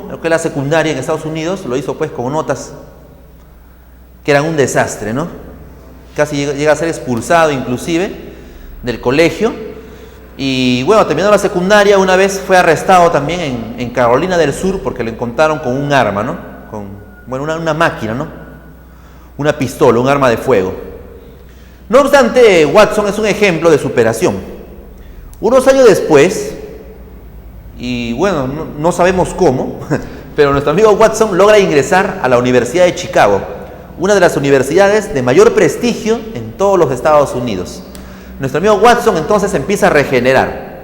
lo que es la secundaria en Estados Unidos, lo hizo pues con notas que eran un desastre, ¿no? Casi llega a ser expulsado inclusive del colegio. Y bueno, terminando la secundaria, una vez fue arrestado también en Carolina del Sur porque lo encontraron con un arma, ¿no? Una máquina, ¿no? Una pistola, un arma de fuego. No obstante, Watson es un ejemplo de superación. Unos años después, y bueno, no sabemos cómo, pero nuestro amigo Watson logra ingresar a la Universidad de Chicago, una de las universidades de mayor prestigio en todos los Estados Unidos. Nuestro amigo Watson entonces empieza a regenerar.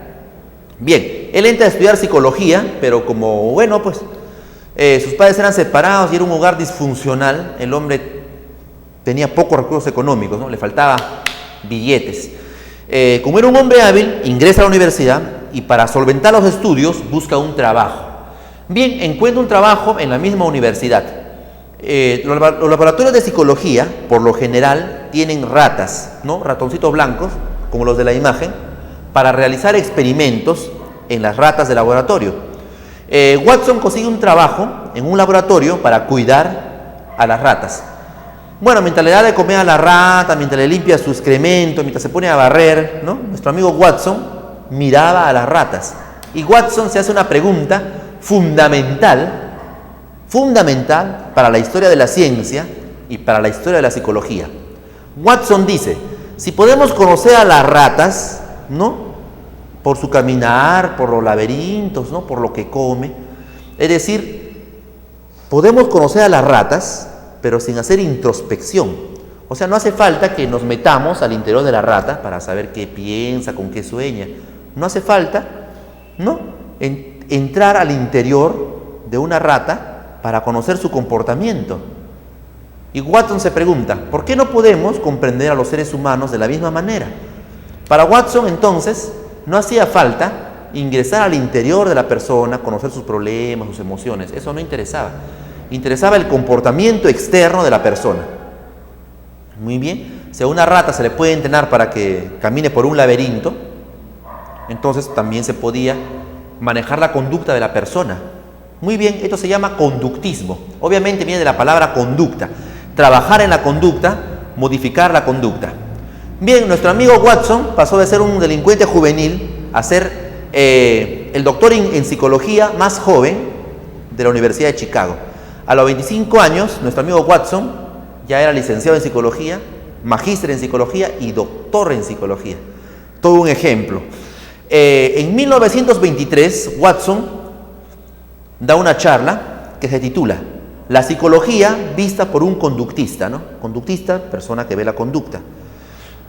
Bien, él entra a estudiar psicología, pero como, bueno, pues sus padres eran separados y era un hogar disfuncional, el hombre tenía pocos recursos económicos, ¿no? Le faltaba billetes. Como era un hombre hábil, ingresa a la universidad y para solventar los estudios busca un trabajo. Bien, encuentra un trabajo en la misma universidad. Los laboratorios de psicología, por lo general, tienen ratas, ¿no? Ratoncitos blancos, como los de la imagen, para realizar experimentos en las ratas de laboratorio. Watson consigue un trabajo en un laboratorio para cuidar a las ratas. Bueno, mientras le da de comer a la rata, mientras le limpia su excremento, mientras se pone a barrer, ¿no? Nuestro amigo Watson miraba a las ratas. Y Watson se hace una pregunta fundamental para la historia de la ciencia y para la historia de la psicología. Watson dice, si podemos conocer a las ratas, ¿no? Por su caminar, por los laberintos, ¿no? Por lo que come. Es decir, podemos conocer a las ratas, pero sin hacer introspección. O sea, no hace falta que nos metamos al interior de la rata para saber qué piensa, con qué sueña. No hace falta, ¿no? Entrar al interior de una rata para conocer su comportamiento. Y Watson se pregunta, ¿por qué no podemos comprender a los seres humanos de la misma manera? Para Watson, entonces, no hacía falta ingresar al interior de la persona, conocer sus problemas, sus emociones. Eso no interesaba. Interesaba el comportamiento externo de la persona. Muy bien. Si a una rata se le puede entrenar para que camine por un laberinto, entonces también se podía manejar la conducta de la persona. Muy bien, esto se llama conductismo. Obviamente viene de la palabra conducta. Trabajar en la conducta, modificar la conducta. Bien, nuestro amigo Watson pasó de ser un delincuente juvenil a ser el doctor en psicología más joven de la Universidad de Chicago. A los 25 años, nuestro amigo Watson ya era licenciado en psicología, magíster en psicología y doctor en psicología. Todo un ejemplo. En 1923, Watson da una charla que se titula La psicología vista por un conductista, ¿no? Conductista, persona que ve la conducta.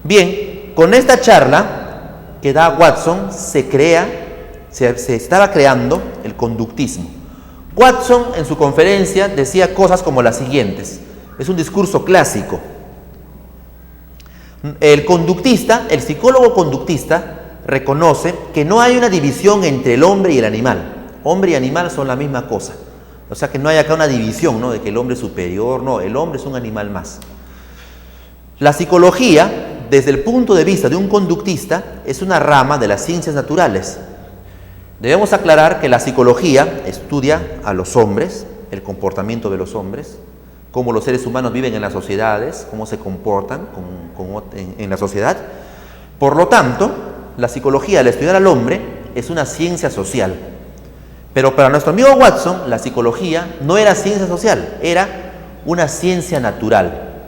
Bien, con esta charla que da Watson se estaba creando el conductismo. Watson en su conferencia decía cosas como las siguientes. Es un discurso clásico. El conductista, el psicólogo conductista, reconoce que no hay una división entre el hombre y el animal. Hombre y animal son la misma cosa. O sea que no hay acá una división, ¿no? De que el hombre es superior. No, el hombre es un animal más. La psicología, desde el punto de vista de un conductista, es una rama de las ciencias naturales. Debemos aclarar que la psicología estudia a los hombres, el comportamiento de los hombres, cómo los seres humanos viven en las sociedades, cómo se comportan en la sociedad. Por lo tanto, la psicología, al estudiar al hombre, es una ciencia social. Pero para nuestro amigo Watson, la psicología no era ciencia social, era una ciencia natural.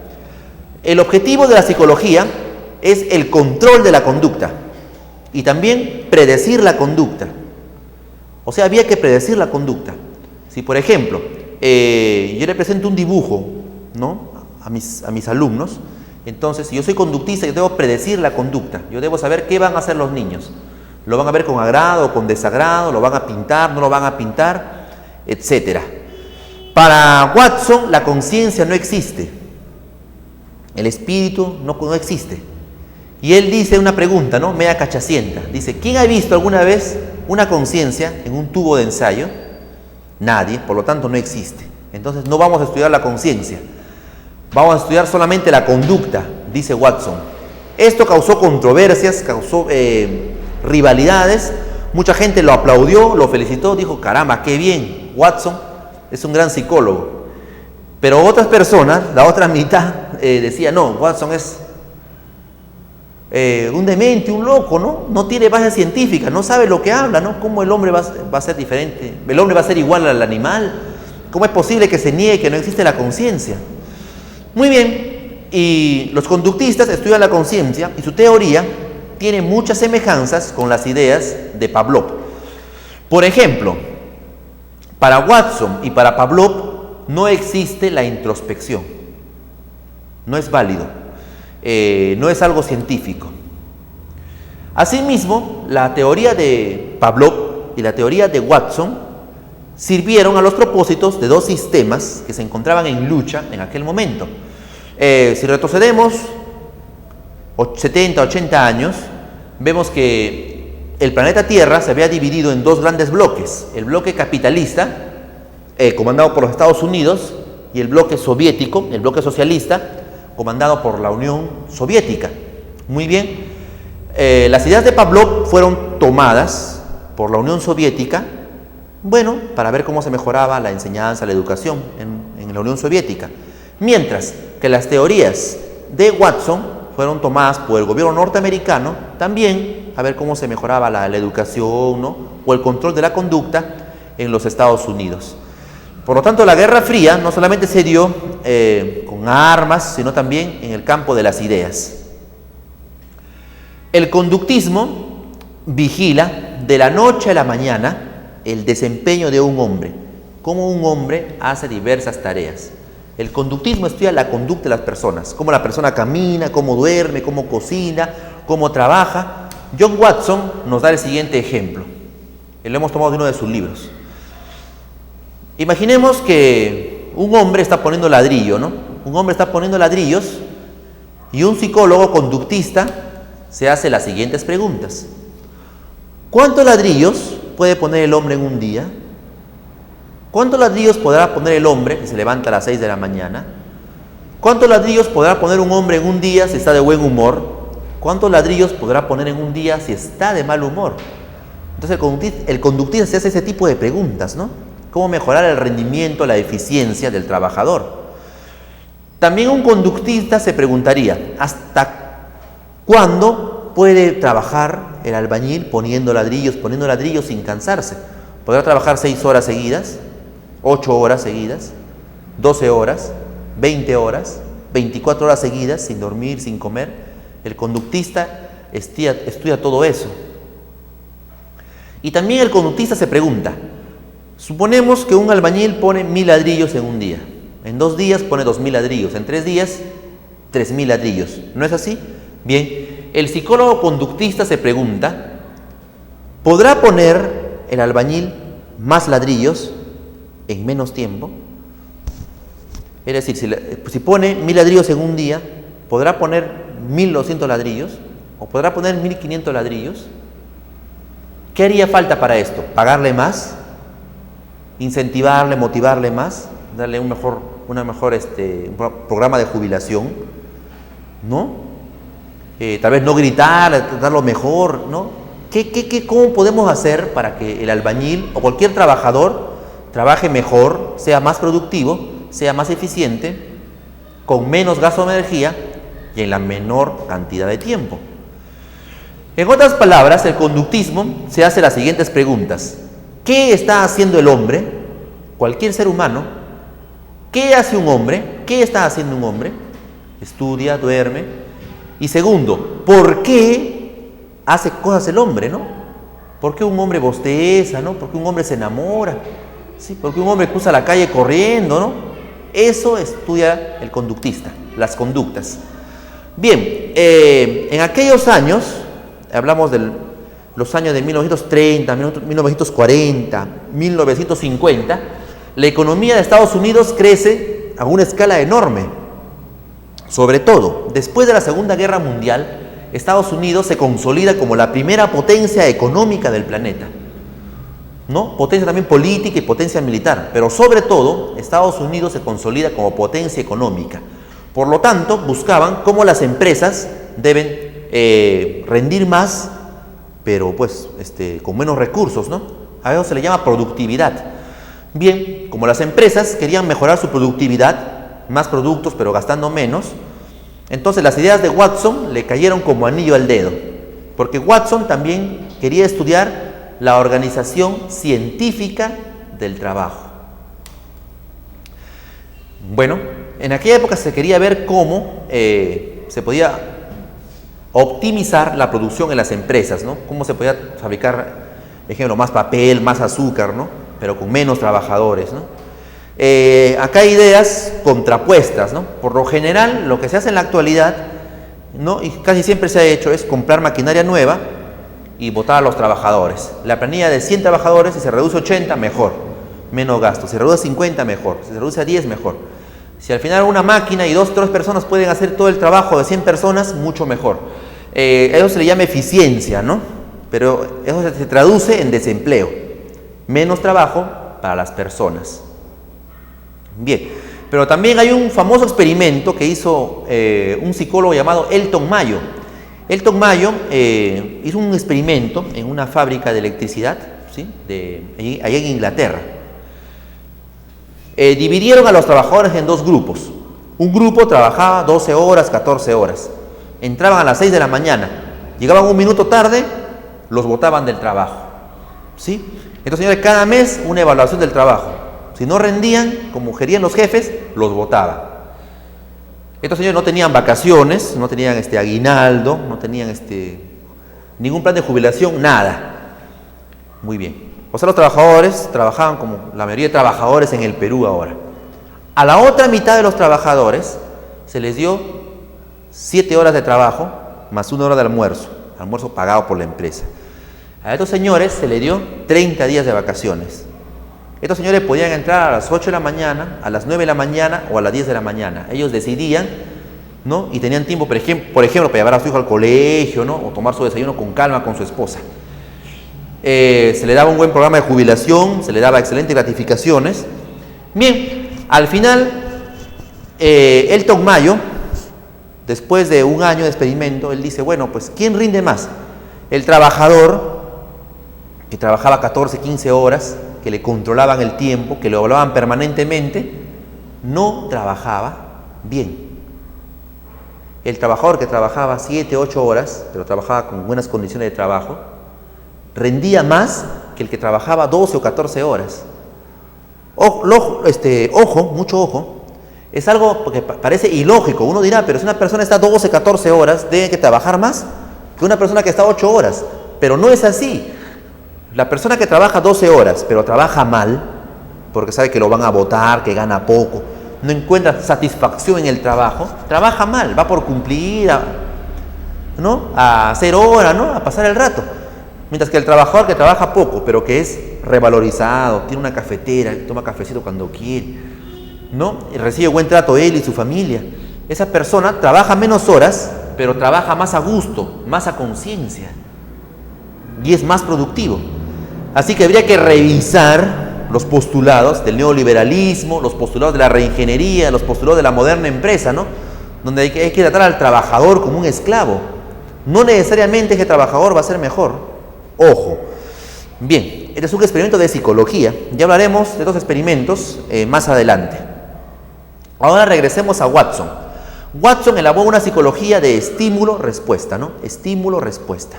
El objetivo de la psicología es el control de la conducta y también predecir la conducta. O sea, había que predecir la conducta. Si, por ejemplo, yo le presento un dibujo, ¿no? a mis alumnos, entonces, si yo soy conductista, yo debo predecir la conducta. Yo debo saber qué van a hacer los niños. ¿Lo van a ver con agrado o con desagrado? ¿Lo van a pintar? ¿No lo van a pintar? Etcétera. Para Watson, la conciencia no existe. El espíritu no existe. Y él dice una pregunta, ¿no? Mea cachacienta. Dice, ¿quién ha visto alguna vez una conciencia en un tubo de ensayo? Nadie, por lo tanto no existe. Entonces no vamos a estudiar la conciencia. Vamos a estudiar solamente la conducta, dice Watson. Esto causó controversias, causó rivalidades. Mucha gente lo aplaudió, lo felicitó, dijo, caramba, qué bien. Watson es un gran psicólogo. Pero otras personas, la otra mitad, decía, no, Watson es un demente, un loco, ¿no? No tiene base científica, no sabe lo que habla, ¿no? ¿Cómo el hombre va a ser diferente? ¿El hombre va a ser igual al animal? ¿Cómo es posible que se niegue que no existe la conciencia? Muy bien, y los conductistas estudian la conciencia y su teoría tiene muchas semejanzas con las ideas de Pavlov. Por ejemplo, para Watson y para Pavlov no existe la introspección, no es válido, no es algo científico. Asimismo, la teoría de Pavlov y la teoría de Watson sirvieron a los propósitos de dos sistemas que se encontraban en lucha en aquel momento. Si retrocedemos 70, 80 años, vemos que el planeta Tierra se había dividido en dos grandes bloques: el bloque capitalista, comandado por los Estados Unidos, y el bloque soviético, el bloque socialista, comandado por la Unión Soviética. Muy bien, las ideas de Pavlov fueron tomadas por la Unión Soviética, bueno, para ver cómo se mejoraba la enseñanza, la educación en la Unión Soviética. Mientras que las teorías de Watson fueron tomadas por el gobierno norteamericano, también a ver cómo se mejoraba la educación, ¿no? O el control de la conducta en los Estados Unidos. Por lo tanto, la Guerra Fría no solamente se dio con armas, sino también en el campo de las ideas. El conductismo vigila de la noche a la mañana el desempeño de un hombre, cómo un hombre hace diversas tareas. El conductismo estudia la conducta de las personas, cómo la persona camina, cómo duerme, cómo cocina, cómo trabaja. John Watson nos da el siguiente ejemplo, lo hemos tomado de uno de sus libros. Imaginemos que un hombre está poniendo ladrillo, ¿no? Un hombre está poniendo ladrillos y un psicólogo conductista se hace las siguientes preguntas. ¿Cuántos ladrillos puede poner el hombre en un día? ¿Cuántos ladrillos podrá poner el hombre que se levanta a las 6 de la mañana? ¿Cuántos ladrillos podrá poner un hombre en un día si está de buen humor? ¿Cuántos ladrillos podrá poner en un día si está de mal humor? Entonces el conductista se hace ese tipo de preguntas, ¿no? ¿Cómo mejorar el rendimiento, la eficiencia del trabajador? También un conductista se preguntaría, ¿hasta cuándo puede trabajar el albañil poniendo ladrillos sin cansarse? ¿Podrá trabajar 6 horas seguidas, 8 horas seguidas, 12 horas, 20 horas, 24 horas seguidas, sin dormir, sin comer? El conductista estudia todo eso. Y también el conductista se pregunta, suponemos que un albañil pone 1000 ladrillos en un día, en 2 días pone 2000 ladrillos, en 3 días 3000 ladrillos, ¿no es así? Bien, el psicólogo conductista se pregunta, ¿podrá poner el albañil más ladrillos en menos tiempo? Es decir, si pone 1000 ladrillos en un día, ¿podrá poner 1200 ladrillos? ¿O podrá poner 1500 ladrillos? ¿Qué haría falta para esto? ¿Pagarle más? ¿Incentivarle, motivarle más? ¿Darle un mejor programa de jubilación? ¿No? Tal vez no gritar, darlo mejor, ¿no? ¿Cómo podemos hacer para que el albañil o cualquier trabajador trabaje mejor, sea más productivo, sea más eficiente, con menos gasto de energía y en la menor cantidad de tiempo? En otras palabras, el conductismo se hace las siguientes preguntas. ¿Qué está haciendo el hombre? Cualquier ser humano. ¿Qué hace un hombre? ¿Qué está haciendo un hombre? Estudia, duerme. Y segundo, ¿por qué hace cosas el hombre, no? ¿Por qué un hombre bosteza, no? ¿Por qué un hombre se enamora? ¿Sí? ¿Por qué un hombre cruza la calle corriendo, no? Eso estudia el conductista, las conductas. Bien, en aquellos años, hablamos de los años de 1930, 1940, 1950, la economía de Estados Unidos crece a una escala enorme. Sobre todo, después de la Segunda Guerra Mundial, Estados Unidos se consolida como la primera potencia económica del planeta, ¿no? Potencia también política y potencia militar, pero sobre todo, Estados Unidos se consolida como potencia económica. Por lo tanto, buscaban cómo las empresas deben rendir más, pero pues con menos recursos, ¿no? A eso se le llama productividad. Bien, como las empresas querían mejorar su productividad, más productos pero gastando menos, entonces las ideas de Watson le cayeron como anillo al dedo, porque Watson también quería estudiar la organización científica del trabajo. Bueno, en aquella época se quería ver cómo se podía optimizar la producción en las empresas, ¿no? Cómo se podía fabricar, ejemplo, más papel, más azúcar, ¿no? Pero con menos trabajadores, ¿no? Acá hay ideas contrapuestas, ¿no? Por lo general, lo que se hace en la actualidad, ¿no? Y casi siempre se ha hecho, es comprar maquinaria nueva y botar a los trabajadores. La planilla de 100 trabajadores, si se reduce a 80, mejor, menos gasto. Si se reduce a 50, mejor. Si se reduce a 10, mejor. Si al final una máquina y 2 o 3 personas pueden hacer todo el trabajo de 100 personas, mucho mejor. Eso se le llama eficiencia, ¿no? Pero eso se traduce en desempleo. Menos trabajo para las personas. Bien, pero también hay un famoso experimento que hizo un psicólogo llamado Elton Mayo. Elton Mayo hizo un experimento en una fábrica de electricidad, ¿sí? Allá en Inglaterra. Dividieron a los trabajadores en 2 grupos. Un grupo trabajaba 12 horas, 14 horas. Entraban a las 6 de la mañana. Llegaban 1 minuto tarde, los botaban del trabajo. ¿Sí? Entonces, señores, cada mes una evaluación del trabajo. Si no rendían, como querían los jefes, los botaban. Estos señores no tenían vacaciones, no tenían aguinaldo, no tenían ningún plan de jubilación, nada. Muy bien. O sea, los trabajadores trabajaban como la mayoría de trabajadores en el Perú ahora. A la otra mitad de los trabajadores se les dio 7 horas de trabajo más 1 hora de almuerzo pagado por la empresa. A estos señores se les dio 30 días de vacaciones. Estos señores podían entrar a las 8 de la mañana, a las 9 de la mañana o a las 10 de la mañana. Ellos decidían, ¿no? Y tenían tiempo, por ejemplo, para llevar a su hijo al colegio, ¿no? O tomar su desayuno con calma con su esposa. Se le daba un buen programa de jubilación, se le daba excelentes gratificaciones. Bien, al final, Elton Mayo, después de 1 año de experimento, él dice, bueno, pues, ¿quién rinde más? El trabajador, que trabajaba 14, 15 horas, que le controlaban el tiempo, que lo evaluaban permanentemente, no trabajaba bien. El trabajador que trabajaba 7, 8 horas, pero trabajaba con buenas condiciones de trabajo, rendía más que el que trabajaba 12 o 14 horas. Mucho ojo, es algo que parece ilógico. Uno dirá, pero si una persona está 12, 14 horas, debe que trabajar más que una persona que está 8 horas. Pero no es así. La persona que trabaja 12 horas, pero trabaja mal, porque sabe que lo van a botar, que gana poco, no encuentra satisfacción en el trabajo, trabaja mal, va por cumplir, ¿no? A hacer hora, ¿no? A pasar el rato. Mientras que el trabajador que trabaja poco, pero que es revalorizado, tiene una cafetera, toma cafecito cuando quiere, ¿no? Y recibe buen trato él y su familia. Esa persona trabaja menos horas, pero trabaja más a gusto, más a conciencia, y es más productivo. Así que habría que revisar los postulados del neoliberalismo, los postulados de la reingeniería, los postulados de la moderna empresa, ¿no? Donde hay que tratar al trabajador como un esclavo. No necesariamente ese trabajador va a ser mejor. Ojo. Bien, este es un experimento de psicología. Ya hablaremos de 2 experimentos más adelante. Ahora regresemos a Watson. Watson elaboró una psicología de estímulo-respuesta, ¿no? Estímulo-respuesta.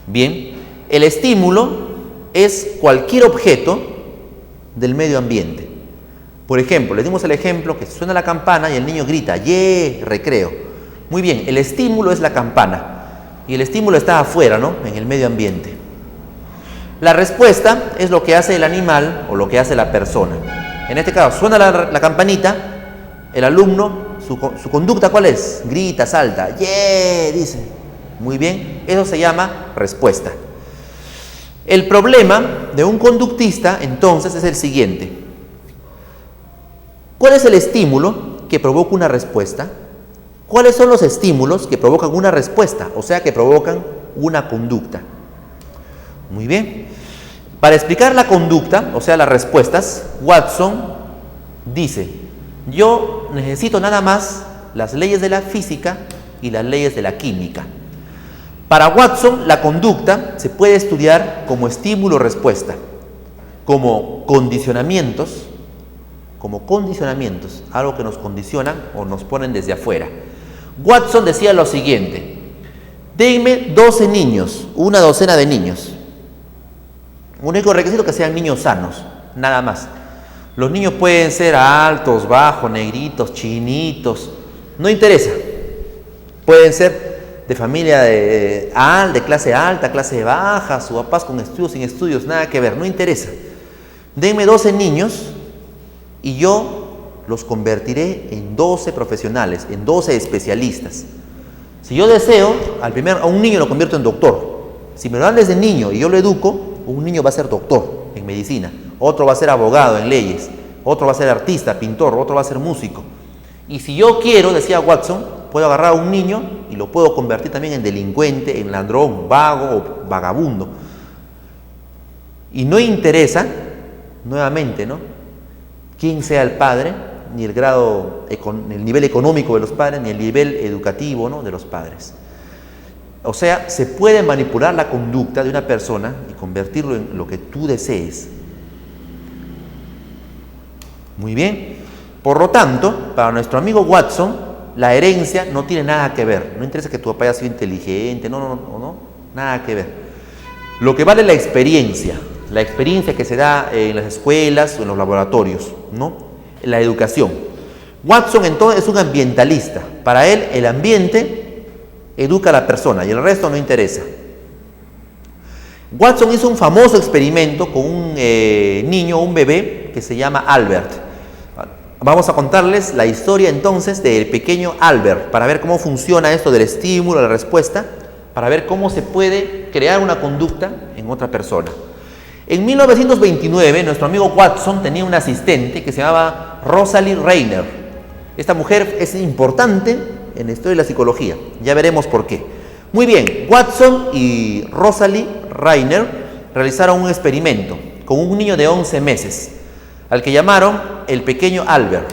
Bien, el estímulo es cualquier objeto del medio ambiente. Por ejemplo, le dimos el ejemplo que suena la campana y el niño grita, ¡yeah! Recreo. Muy bien, el estímulo es la campana y el estímulo está afuera, ¿no? En el medio ambiente. La respuesta es lo que hace el animal o lo que hace la persona. En este caso, suena la campanita, el alumno, su conducta, ¿cuál es? Grita, salta, ¡yeah! Dice. Muy bien, eso se llama respuesta. El problema de un conductista, entonces, es el siguiente. ¿Cuál es el estímulo que provoca una respuesta? ¿Cuáles son los estímulos que provocan una respuesta? O sea, que provocan una conducta. Muy bien. Para explicar la conducta, o sea, las respuestas, Watson dice, yo necesito nada más las leyes de la física y las leyes de la química. Para Watson, la conducta se puede estudiar como estímulo-respuesta. como condicionamientos, algo que nos condicionan o nos ponen desde afuera. Watson decía lo siguiente: denme 12 niños, una docena de niños. Único requisito que sean niños sanos, nada más. Los niños pueden ser altos, bajos, negritos, chinitos, no interesa. Pueden ser de familia de clase alta, clase baja, sus papás con estudios, sin estudios, nada que ver, no interesa. Denme 12 niños y yo los convertiré en 12 profesionales, en 12 especialistas. Si yo deseo, a un niño lo convierto en doctor. Si me lo dan desde niño y yo lo educo, un niño va a ser doctor en medicina, otro va a ser abogado en leyes, otro va a ser artista, pintor, otro va a ser músico. Y si yo quiero, decía Watson, puedo agarrar a un niño y lo puedo convertir también en delincuente, en ladrón, vago o vagabundo. Y no interesa, nuevamente, ¿no?, quién sea el padre, ni el grado, el nivel económico de los padres, ni el nivel educativo, ¿no?, de los padres. O sea, se puede manipular la conducta de una persona y convertirlo en lo que tú desees. Muy bien. Por lo tanto, para nuestro amigo Watson, la herencia no tiene nada que ver. No interesa que tu papá haya sido inteligente, no, nada que ver. Lo que vale es la experiencia que se da en las escuelas o en los laboratorios, ¿no?, en la educación. Watson entonces es un ambientalista. Para él, el ambiente educa a la persona y el resto no interesa. Watson hizo un famoso experimento con un bebé que se llama Albert. Vamos a contarles la historia entonces del pequeño Albert para ver cómo funciona esto del estímulo, la respuesta, para ver cómo se puede crear una conducta en otra persona. En 1929, nuestro amigo Watson tenía una asistente que se llamaba Rosalie Reiner. Esta mujer es importante en la historia de la psicología, ya veremos por qué. Muy bien, Watson y Rosalie Reiner realizaron un experimento con un niño de 11 meses, al que llamaron el pequeño Albert.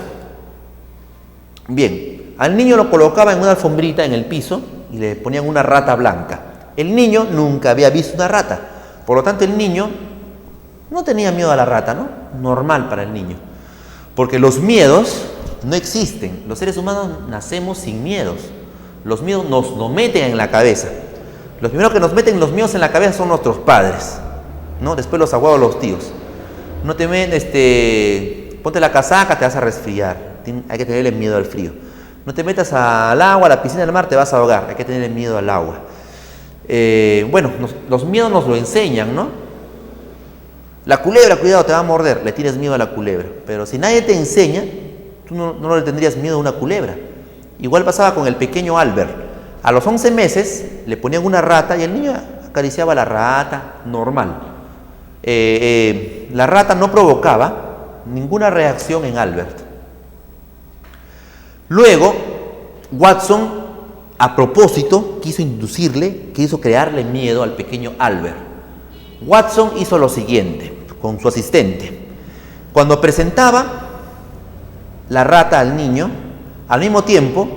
Bien, al niño lo colocaban en una alfombrita en el piso y le ponían una rata blanca. El niño nunca había visto una rata, por lo tanto el niño no tenía miedo a la rata, ¿no? Normal para el niño, porque los miedos no existen. Los seres humanos nacemos sin miedos. Los miedos nos meten en la cabeza. Los primeros que nos meten los miedos en la cabeza son nuestros padres, ¿no? Después los abuelos, los tíos. No te ponte la casaca, te vas a resfriar. Hay que tenerle miedo al frío. No te metas al agua, a la piscina del mar, te vas a ahogar. Hay que tenerle miedo al agua. Los miedos nos lo enseñan, ¿no? La culebra, cuidado, te va a morder. Le tienes miedo a la culebra. Pero si nadie te enseña, tú no le tendrías miedo a una culebra. Igual pasaba con el pequeño Albert. A los 11 meses le ponían una rata y el niño acariciaba a la rata, normal. La rata no provocaba ninguna reacción en Albert. Luego, Watson, a propósito, quiso crearle miedo al pequeño Albert. Watson hizo lo siguiente con su asistente. Cuando presentaba la rata al niño, al mismo tiempo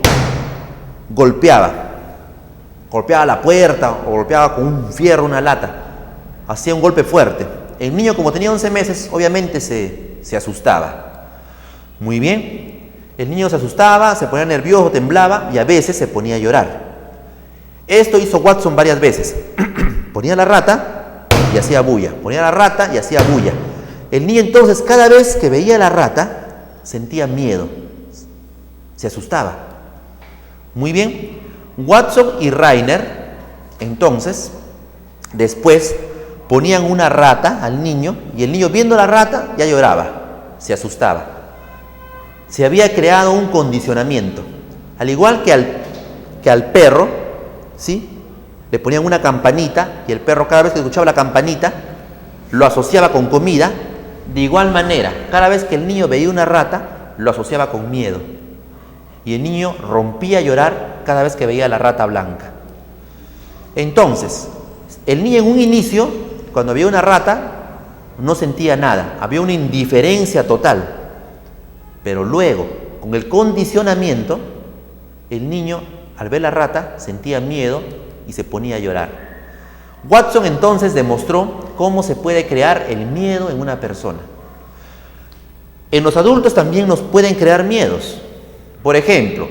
golpeaba la puerta o golpeaba con un fierro, una lata. Hacía un golpe fuerte. El niño, como tenía 11 meses, obviamente se asustaba. Muy bien. El niño se asustaba, se ponía nervioso, temblaba y a veces se ponía a llorar. Esto hizo Watson varias veces. Ponía la rata y hacía bulla. Ponía la rata y hacía bulla. El niño entonces, cada vez que veía la rata, sentía miedo. Se asustaba. Muy bien. Watson y Reiner, entonces, después ponían una rata al niño y el niño, viendo la rata, ya lloraba, se asustaba. Se había creado un condicionamiento. Al igual que al perro, ¿sí?, le ponían una campanita y el perro, cada vez que escuchaba la campanita, lo asociaba con comida. De igual manera, cada vez que el niño veía una rata, lo asociaba con miedo. Y el niño rompía a llorar cada vez que veía la rata blanca. Entonces, el niño en un inicio, cuando veía una rata, no sentía nada, había una indiferencia total. Pero luego, con el condicionamiento, el niño, al ver la rata, sentía miedo y se ponía a llorar. Watson entonces demostró cómo se puede crear el miedo en una persona. En los adultos también nos pueden crear miedos. Por ejemplo,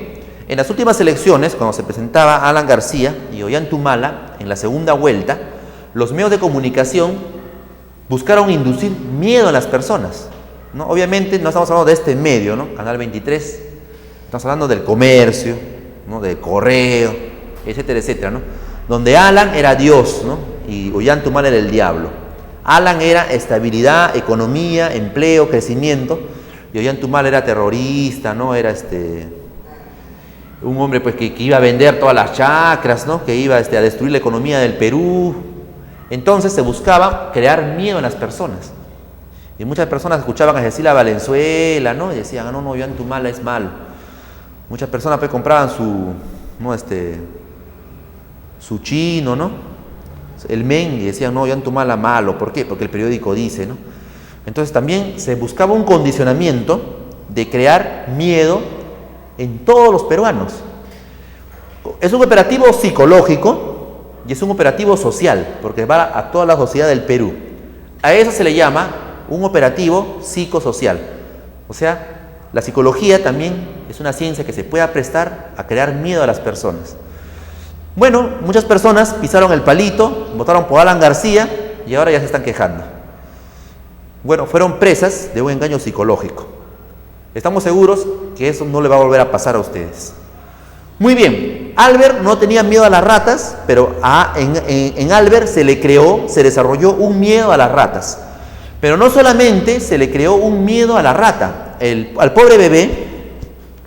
en las últimas elecciones, cuando se presentaba Alan García y Ollanthumala en la segunda vuelta, los medios de comunicación buscaron inducir miedo a las personas, ¿no? Obviamente no estamos hablando de este medio, ¿no? Canal 23, estamos hablando del comercio, ¿no? Del correo, etcétera, etcétera, ¿no? Donde Alan era Dios, ¿no? Y Ollanthumala era el diablo. Alan era estabilidad, economía, empleo, crecimiento, y Ollanthumala era terrorista, ¿no? Era un hombre pues, que iba a vender todas las chacras, ¿no? Que iba a destruir la economía del Perú. Entonces se buscaba crear miedo en las personas. Y muchas personas escuchaban a Cecilia Valenzuela, ¿no? Y decían, no, Ollanthumala es malo. Muchas personas pues compraban su chino, ¿no? El men, y decían, no, Ollanthumala malo. ¿Por qué? Porque el periódico dice, ¿no? Entonces también se buscaba un condicionamiento de crear miedo en todos los peruanos. Es un operativo psicológico y es un operativo social, porque va a toda la sociedad del Perú. A eso se le llama un operativo psicosocial. O sea, la psicología también es una ciencia que se puede prestar a crear miedo a las personas. Bueno, muchas personas pisaron el palito, votaron por Alan García y ahora ya se están quejando. Bueno, fueron presas de un engaño psicológico. Estamos seguros que eso no le va a volver a pasar a ustedes. Muy bien, Albert no tenía miedo a las ratas, pero en Albert se desarrolló un miedo a las ratas. Pero no solamente se le creó un miedo a la rata, al pobre bebé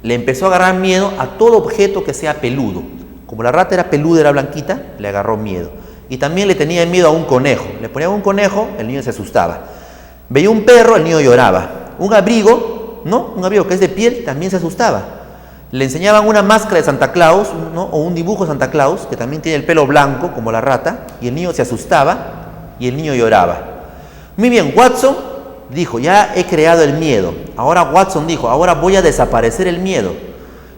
le empezó a agarrar miedo a todo objeto que sea peludo. Como la rata era peluda, era blanquita, le agarró miedo. Y también le tenía miedo a un conejo. Le ponía un conejo, el niño se asustaba. Veía un perro, el niño lloraba. Un abrigo, ¿no? Un abrigo que es de piel, también se asustaba. Le enseñaban una máscara de Santa Claus, ¿no? O un dibujo de Santa Claus, que también tiene el pelo blanco, como la rata, y el niño se asustaba y el niño lloraba. Muy bien, Watson dijo, ya he creado el miedo. Ahora Watson dijo, ahora voy a desaparecer el miedo.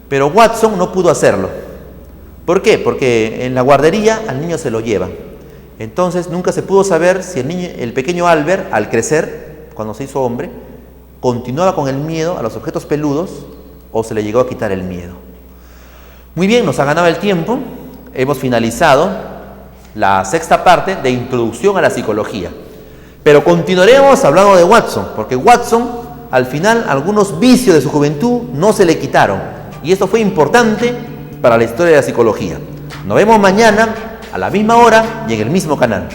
Pero Watson no pudo hacerlo. ¿Por qué? Porque en la guardería al niño se lo llevan. Entonces nunca se pudo saber si el pequeño Albert, al crecer, cuando se hizo hombre, continuaba con el miedo a los objetos peludos o se le llegó a quitar el miedo. Muy bien, nos ha ganado el tiempo. Hemos finalizado la sexta parte de Introducción a la Psicología. Pero continuaremos hablando de Watson, porque Watson, al final, algunos vicios de su juventud no se le quitaron. Y esto fue importante para la historia de la psicología. Nos vemos mañana a la misma hora y en el mismo canal.